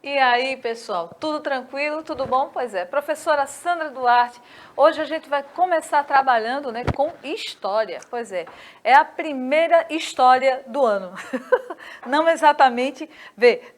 E aí, pessoal, tudo tranquilo? Tudo bom? Pois é, professora Sandra Duarte, hoje a gente vai começar trabalhando, né, com história. Pois é a primeira história do ano. Não exatamente,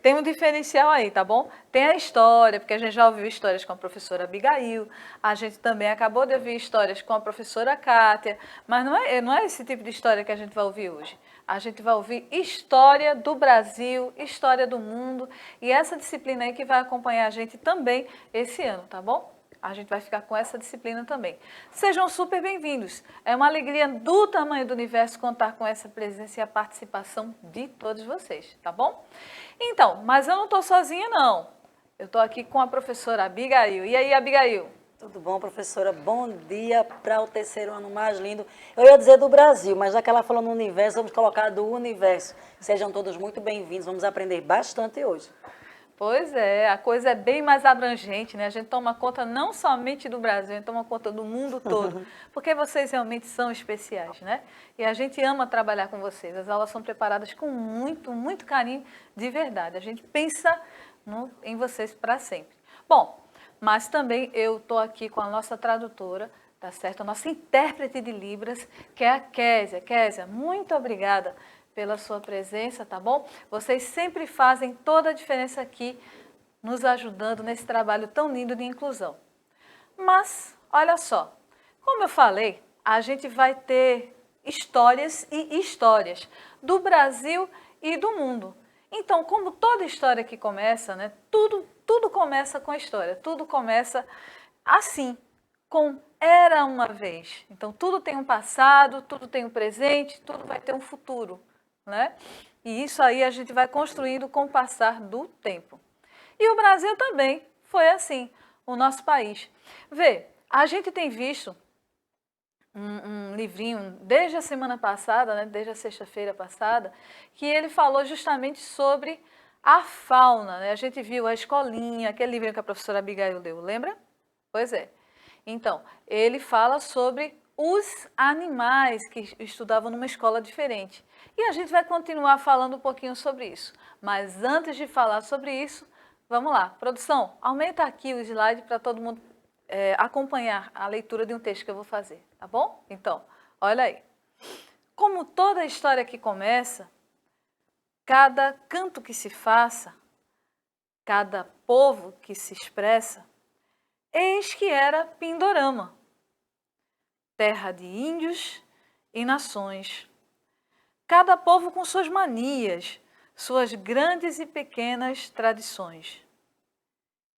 tem um diferencial aí, tá bom? Tem a história, porque a gente já ouviu histórias com a professora Abigail, a gente também acabou de ouvir histórias com a professora Kátia, mas não é esse tipo de história que a gente vai ouvir hoje. A gente vai ouvir história do Brasil, história do mundo, e essa disciplina aí que vai acompanhar a gente também esse ano, tá bom? A gente vai ficar com essa disciplina também. Sejam super bem-vindos. É uma alegria do tamanho do universo contar com essa presença e a participação de todos vocês, tá bom? Então, mas eu não estou sozinha, não. Eu estou aqui com a professora Abigail. E aí, Abigail? Tudo bom, professora? Bom dia para o terceiro ano mais lindo. Eu ia dizer do Brasil, mas já que ela falou no universo, vamos colocar do universo. Sejam todos muito bem-vindos, vamos aprender bastante hoje. Pois é, a coisa é bem mais abrangente, né? A gente toma conta não somente do Brasil, a gente toma conta do mundo todo, porque vocês realmente são especiais, né? E a gente ama trabalhar com vocês. As aulas são preparadas com muito, muito carinho, de verdade. A gente pensa em vocês para sempre. Bom, mas também eu estou aqui com a nossa tradutora, tá certo? A nossa intérprete de Libras, que é a Késia. Késia, muito obrigada pela sua presença, tá bom? Vocês sempre fazem toda a diferença aqui, nos ajudando nesse trabalho tão lindo de inclusão. Mas, olha só, como eu falei, a gente vai ter histórias e histórias do Brasil e do mundo. Então, como toda história que começa, né, tudo começa com a história, tudo começa assim, com era uma vez. Então, tudo tem um passado, tudo tem um presente, tudo vai ter um futuro, né? E isso aí a gente vai construindo com o passar do tempo. E o Brasil também foi assim, o nosso país. A gente tem visto um livrinho desde a semana passada, né, desde a sexta-feira passada, que ele falou justamente sobre a fauna, né? A gente viu a escolinha, aquele livrinho que a professora Abigail leu, lembra? Pois é. Então, ele fala sobre os animais que estudavam numa escola diferente. E a gente vai continuar falando um pouquinho sobre isso. Mas antes de falar sobre isso, vamos lá. Produção, aumenta aqui o slide para todo mundo acompanhar a leitura de um texto que eu vou fazer, tá bom? Então, olha aí. Como toda história que começa, cada canto que se faça, cada povo que se expressa, eis que era Pindorama, terra de índios e nações. Cada povo com suas manias, suas grandes e pequenas tradições.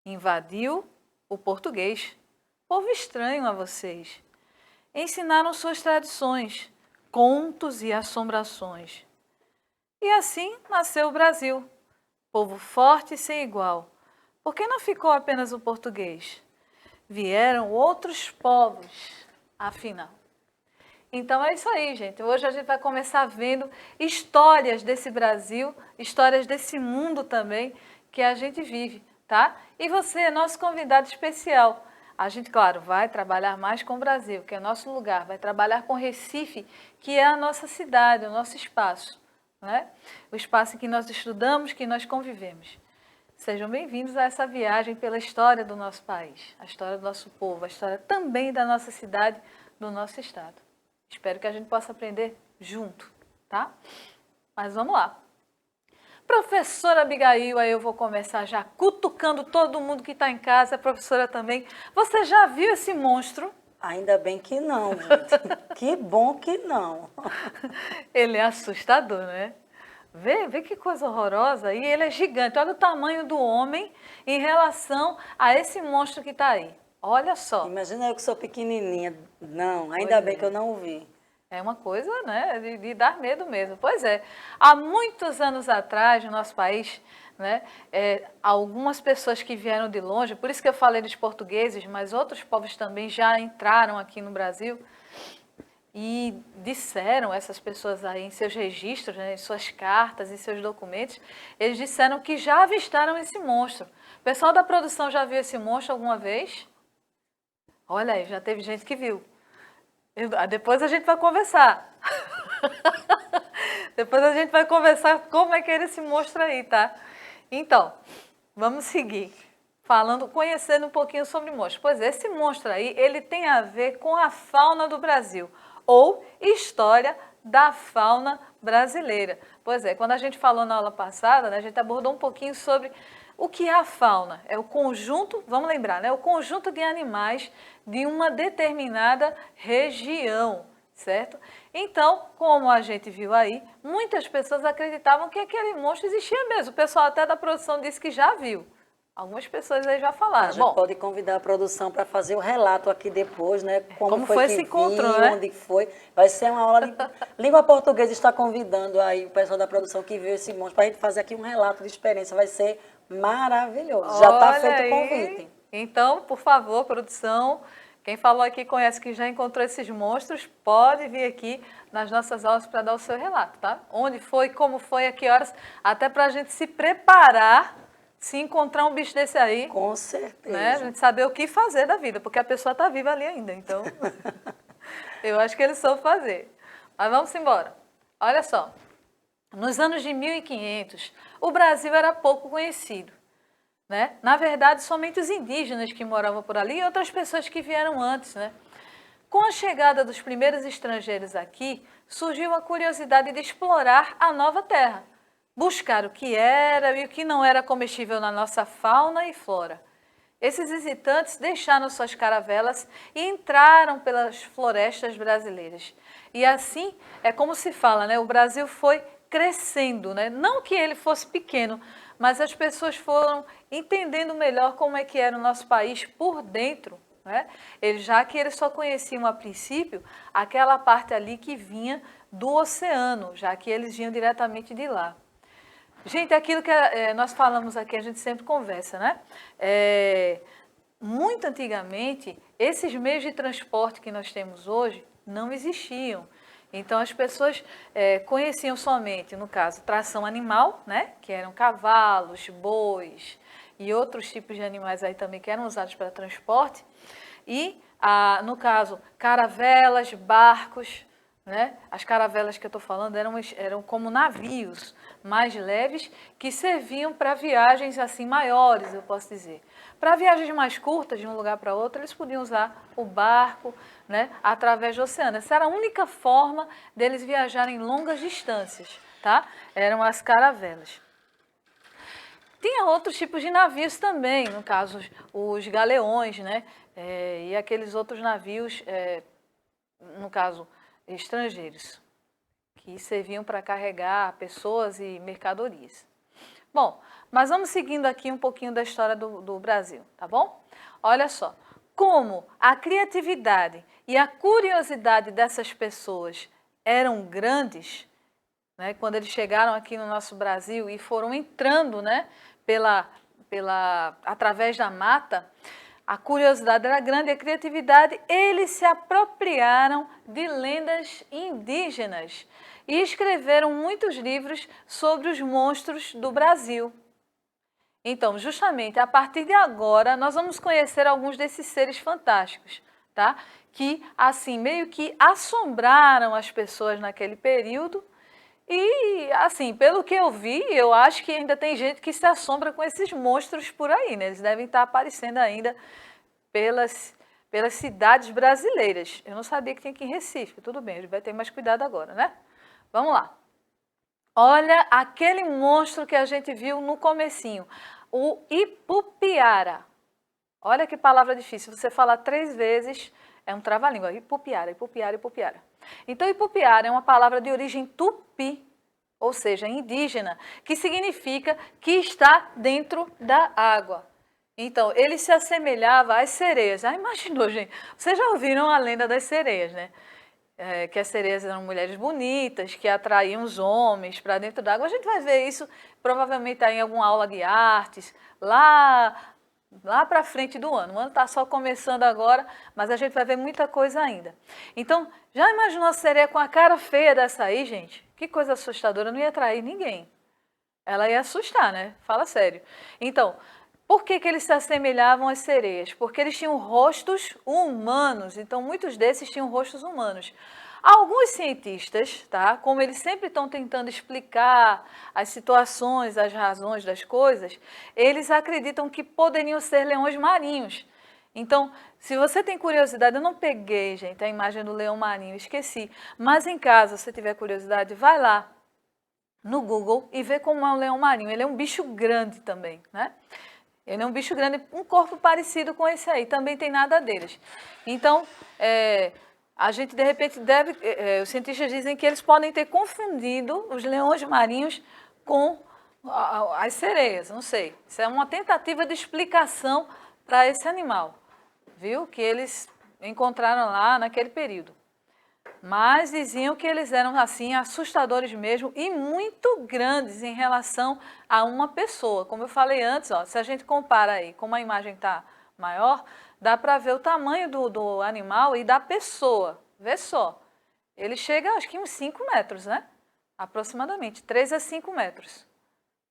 Invadiu o português, povo estranho a vocês. Ensinaram suas tradições, contos e assombrações. E assim nasceu o Brasil, povo forte e sem igual. Por que não ficou apenas o português? Vieram outros povos, afinal. Então é isso aí, gente. Hoje a gente vai começar vendo histórias desse Brasil, histórias desse mundo também que a gente vive, tá? E você é nosso convidado especial. A gente, claro, vai trabalhar mais com o Brasil, que é nosso lugar, vai trabalhar com Recife, que é a nossa cidade, o nosso espaço, né? O espaço em que nós estudamos, que nós convivemos. Sejam bem-vindos a essa viagem pela história do nosso país, a história do nosso povo, a história também da nossa cidade, do nosso estado. Espero que a gente possa aprender junto, tá? Mas vamos lá. Professora Abigail, aí eu vou começar já cutucando todo mundo que está em casa, a professora também. Você já viu esse monstro? Ainda bem que não, gente. Que bom que não. Ele é assustador, né? Vê que coisa horrorosa. E ele é gigante. Olha o tamanho do homem em relação a esse monstro que está aí. Olha só. Imagina eu que sou pequenininha. Não, ainda bem que eu não vi. É uma coisa, né, de dar medo mesmo. Pois é, há muitos anos atrás, no nosso país, né, algumas pessoas que vieram de longe, por isso que eu falei dos portugueses, mas outros povos também já entraram aqui no Brasil e disseram, essas pessoas aí em seus registros, né, em suas cartas, em seus documentos, eles disseram que já avistaram esse monstro. O pessoal da produção já viu esse monstro alguma vez? Olha aí, já teve gente que viu. Depois a gente vai conversar. Depois a gente vai conversar como é que era esse monstro aí, tá? Então, vamos seguir. Falando, conhecendo um pouquinho sobre monstros. Pois é, esse monstro aí, ele tem a ver com a fauna do Brasil, ou história da fauna brasileira. Pois é, quando a gente falou na aula passada, né, a gente abordou um pouquinho sobre o que é a fauna. É o conjunto, vamos lembrar, né, o conjunto de animais de uma determinada região, certo? Então, como a gente viu aí, muitas pessoas acreditavam que aquele monstro existia mesmo. O pessoal até da produção disse que já viu. Algumas pessoas aí já falaram. A gente pode convidar a produção para fazer o relato aqui depois, né? Como foi esse encontro, viu, né? Onde foi. Vai ser uma aula de língua portuguesa. Está convidando aí o pessoal da produção que viu esse monstro para a gente fazer aqui um relato de experiência. Vai ser maravilhoso. Já está feito o convite. Então, por favor, produção, quem falou aqui conhece que já encontrou esses monstros, pode vir aqui nas nossas aulas para dar o seu relato, tá? Onde foi, como foi, a que horas, até para a gente se preparar. Se encontrar um bicho desse aí, com certeza, né, a gente saber o que fazer da vida, porque a pessoa está viva ali ainda, então eu acho que ele soube fazer. Mas vamos embora. Olha só, nos anos de 1500, o Brasil era pouco conhecido, né? Na verdade, somente os indígenas que moravam por ali e outras pessoas que vieram antes, né? Com a chegada dos primeiros estrangeiros aqui, surgiu a curiosidade de explorar a nova terra, buscar o que era e o que não era comestível na nossa fauna e flora. Esses visitantes deixaram suas caravelas e entraram pelas florestas brasileiras. E assim, é como se fala, né? O Brasil foi crescendo, né? Não que ele fosse pequeno, mas as pessoas foram entendendo melhor como é que era o nosso país por dentro, né? Já que eles só conheciam a princípio aquela parte ali que vinha do oceano, já que eles vinham diretamente de lá. Gente, aquilo que nós falamos aqui, a gente sempre conversa, né? Muito antigamente, esses meios de transporte que nós temos hoje não existiam. Então, as pessoas conheciam somente, no caso, tração animal, né? Que eram cavalos, bois e outros tipos de animais aí também que eram usados para transporte. E, no caso, caravelas, barcos, né? As caravelas que eu estou falando eram como navios mais leves que serviam para viagens assim maiores, eu posso dizer. Para viagens mais curtas de um lugar para outro, eles podiam usar o barco, né, através do oceano. Essa era a única forma deles viajarem longas distâncias, tá? Eram as caravelas. Tinha outros tipos de navios também, no caso os galeões, né? E aqueles outros navios, no caso estrangeiros, que serviam para carregar pessoas e mercadorias. Bom, mas vamos seguindo aqui um pouquinho da história do Brasil, tá bom? Olha só, como a criatividade e a curiosidade dessas pessoas eram grandes, né, quando eles chegaram aqui no nosso Brasil e foram entrando, né, através da mata, a curiosidade era grande e a criatividade, eles se apropriaram de lendas indígenas e escreveram muitos livros sobre os monstros do Brasil. Então, justamente, a partir de agora, nós vamos conhecer alguns desses seres fantásticos, tá? Que, assim, meio que assombraram as pessoas naquele período. E, assim, pelo que eu vi, eu acho que ainda tem gente que se assombra com esses monstros por aí, né? Eles devem estar aparecendo ainda pelas cidades brasileiras. Eu não sabia que tinha aqui em Recife. Tudo bem, a gente vai ter mais cuidado agora, né? Vamos lá. Olha aquele monstro que a gente viu no comecinho, o Ipupiara. Olha que palavra difícil. Você falar 3 vezes, é um trava-língua. Ipupiara, Ipupiara, Ipupiara. Então, Ipupiara é uma palavra de origem tupi, ou seja, indígena, que significa que está dentro da água. Então, ele se assemelhava às sereias. Ah, imaginou, gente? Vocês já ouviram a lenda das sereias, né? Que as sereias eram mulheres bonitas, que atraíam os homens para dentro d'água. A gente vai ver isso provavelmente aí em alguma aula de artes, lá para frente do ano. O ano está só começando agora, mas a gente vai ver muita coisa ainda. Então, já imaginou a sereia com a cara feia dessa aí, gente? Que coisa assustadora, não ia atrair ninguém. Ela ia assustar, né? Fala sério. Então, por que eles se assemelhavam às sereias? Porque eles tinham rostos humanos, então muitos desses tinham rostos humanos. Alguns cientistas, tá, como eles sempre estão tentando explicar as situações, as razões das coisas, eles acreditam que poderiam ser leões marinhos. Então, se você tem curiosidade, eu não peguei, gente, a imagem do leão marinho, esqueci. Mas em casa, se tiver curiosidade, vai lá no Google e vê como é um leão marinho. Ele é um bicho grande também, né? Ele é um bicho grande, um corpo parecido com esse aí, também tem nada deles. Então, a gente de repente deve, os cientistas dizem que eles podem ter confundido os leões marinhos com as sereias, não sei. Isso é uma tentativa de explicação para esse animal, viu? Que eles encontraram lá naquele período. Mas diziam que eles eram, assim, assustadores mesmo e muito grandes em relação a uma pessoa. Como eu falei antes, ó, se a gente compara aí, como a imagem está maior, dá para ver o tamanho do animal e da pessoa. Vê só, ele chega acho que uns 5 metros, né? Aproximadamente, 3 a 5 metros.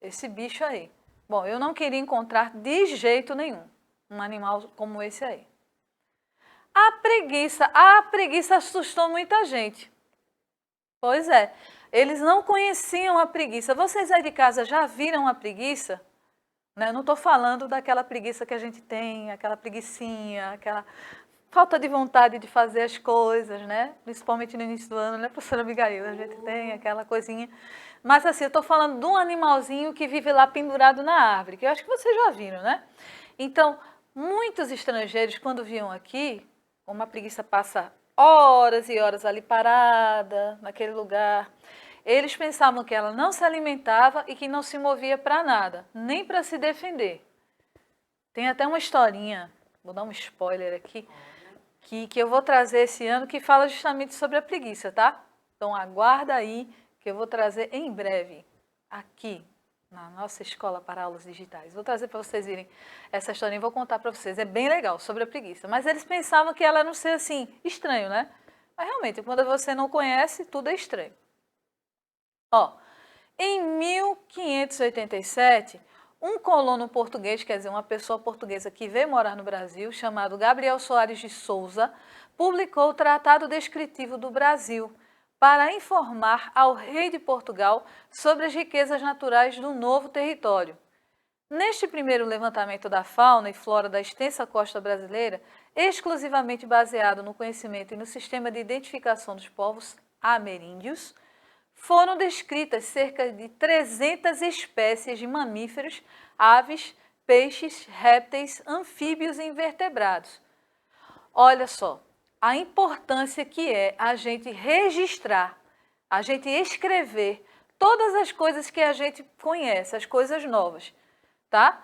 Esse bicho aí. Bom, eu não queria encontrar de jeito nenhum um animal como esse aí. A preguiça assustou muita gente. Pois é, eles não conheciam a preguiça. Vocês aí de casa já viram a preguiça? Né? Não estou falando daquela preguiça que a gente tem, aquela preguicinha, aquela falta de vontade de fazer as coisas, né? Principalmente no início do ano, né, professora Abigail? A gente tem aquela coisinha. Mas assim, eu estou falando de um animalzinho que vive lá pendurado na árvore, que eu acho que vocês já viram, né? Então, muitos estrangeiros, quando vinham aqui, uma preguiça passa horas e horas ali parada, naquele lugar. Eles pensavam que ela não se alimentava e que não se movia para nada, nem para se defender. Tem até uma historinha, vou dar um spoiler aqui, que eu vou trazer esse ano, que fala justamente sobre a preguiça, tá? Então aguarda aí, que eu vou trazer em breve, aqui, na nossa escola para aulas digitais. Vou trazer para vocês verem essa historinha e vou contar para vocês. É bem legal, sobre a preguiça. Mas eles pensavam que ela não ser assim, estranho, né? Mas realmente, quando você não conhece, tudo é estranho. Ó, em 1587, um colono português, quer dizer, uma pessoa portuguesa que veio morar no Brasil, chamado Gabriel Soares de Souza, publicou o Tratado Descritivo do Brasil, para informar ao rei de Portugal sobre as riquezas naturais do novo território. Neste primeiro levantamento da fauna e flora da extensa costa brasileira, exclusivamente baseado no conhecimento e no sistema de identificação dos povos ameríndios, foram descritas cerca de 300 espécies de mamíferos, aves, peixes, répteis, anfíbios e invertebrados. Olha só, a importância que é a gente registrar, a gente escrever todas as coisas que a gente conhece, as coisas novas, tá?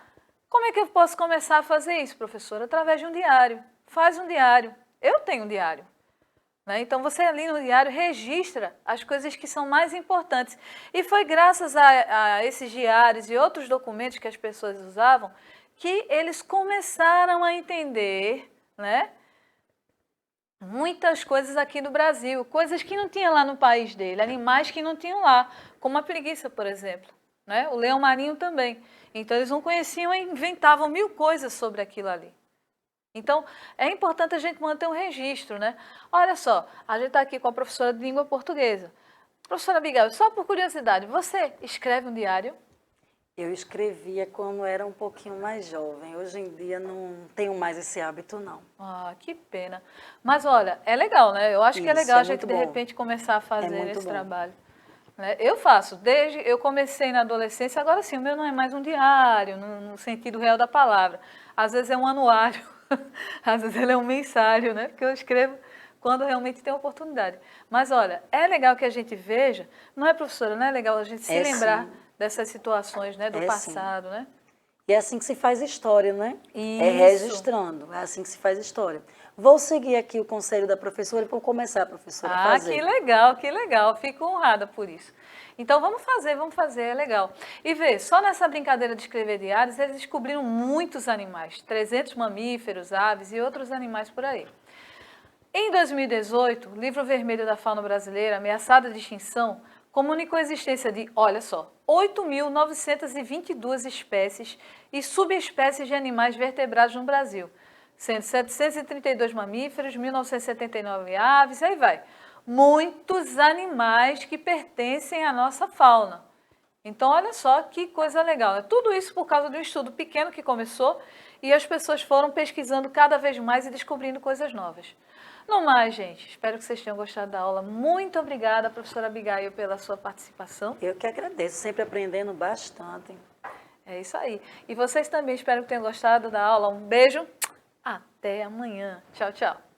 Como é que eu posso começar a fazer isso, professora? Através de um diário. Faz um diário. Eu tenho um diário. Né? Então, você ali no diário registra as coisas que são mais importantes. E foi graças a esses diários e outros documentos que as pessoas usavam que eles começaram a entender, né, muitas coisas aqui no Brasil, coisas que não tinha lá no país dele, animais que não tinham lá, como a preguiça, por exemplo, né? O leão marinho também. Então, eles não conheciam e inventavam mil coisas sobre aquilo ali. Então, é importante a gente manter um registro, né? Olha só, a gente está aqui com a professora de língua portuguesa. Professora Abigail, só por curiosidade, você escreve um diário? Eu escrevia quando era um pouquinho mais jovem. Hoje em dia não tenho mais esse hábito, não. Ah, que pena. Mas olha, é legal, né? Eu acho que é Isso, legal é a gente, muito de bom. repente, começar a fazer muito esse bom. trabalho. Né? Eu faço, desde eu comecei na adolescência, agora sim, o meu não é mais um diário, no sentido real da palavra. Às vezes é um anuário, às vezes ele é um mensário, né? Porque eu escrevo quando realmente tem oportunidade. Mas olha, é legal que a gente veja, não é, professora, não é legal a gente se lembrar Sim. dessas situações, né, do É, passado, né? E é assim que se faz história, né? Isso. É registrando, é assim que se faz história. Vou seguir aqui o conselho da professora e vou começar, professora, a fazer. Que legal, fico honrada por isso. Então vamos fazer, é legal. E vê, só nessa brincadeira de escrever diários, eles descobriram muitos animais, 300 mamíferos, aves e outros animais por aí. Em 2018, o Livro Vermelho da Fauna Brasileira, Ameaçada de Extinção, comunicou a existência de, olha só, 8.922 espécies e subespécies de animais vertebrados no Brasil, sendo 732 mamíferos, 1.979 aves, aí vai. muitos animais que pertencem à nossa fauna. Então, olha só que coisa legal. É tudo isso por causa de um estudo pequeno que começou e as pessoas foram pesquisando cada vez mais e descobrindo coisas novas. No mais, gente, espero que vocês tenham gostado da aula. Muito obrigada, professora Abigail, pela sua participação. Eu que agradeço, sempre aprendendo bastante. É isso aí. E vocês também, espero que tenham gostado da aula. Um beijo, até amanhã. Tchau, tchau.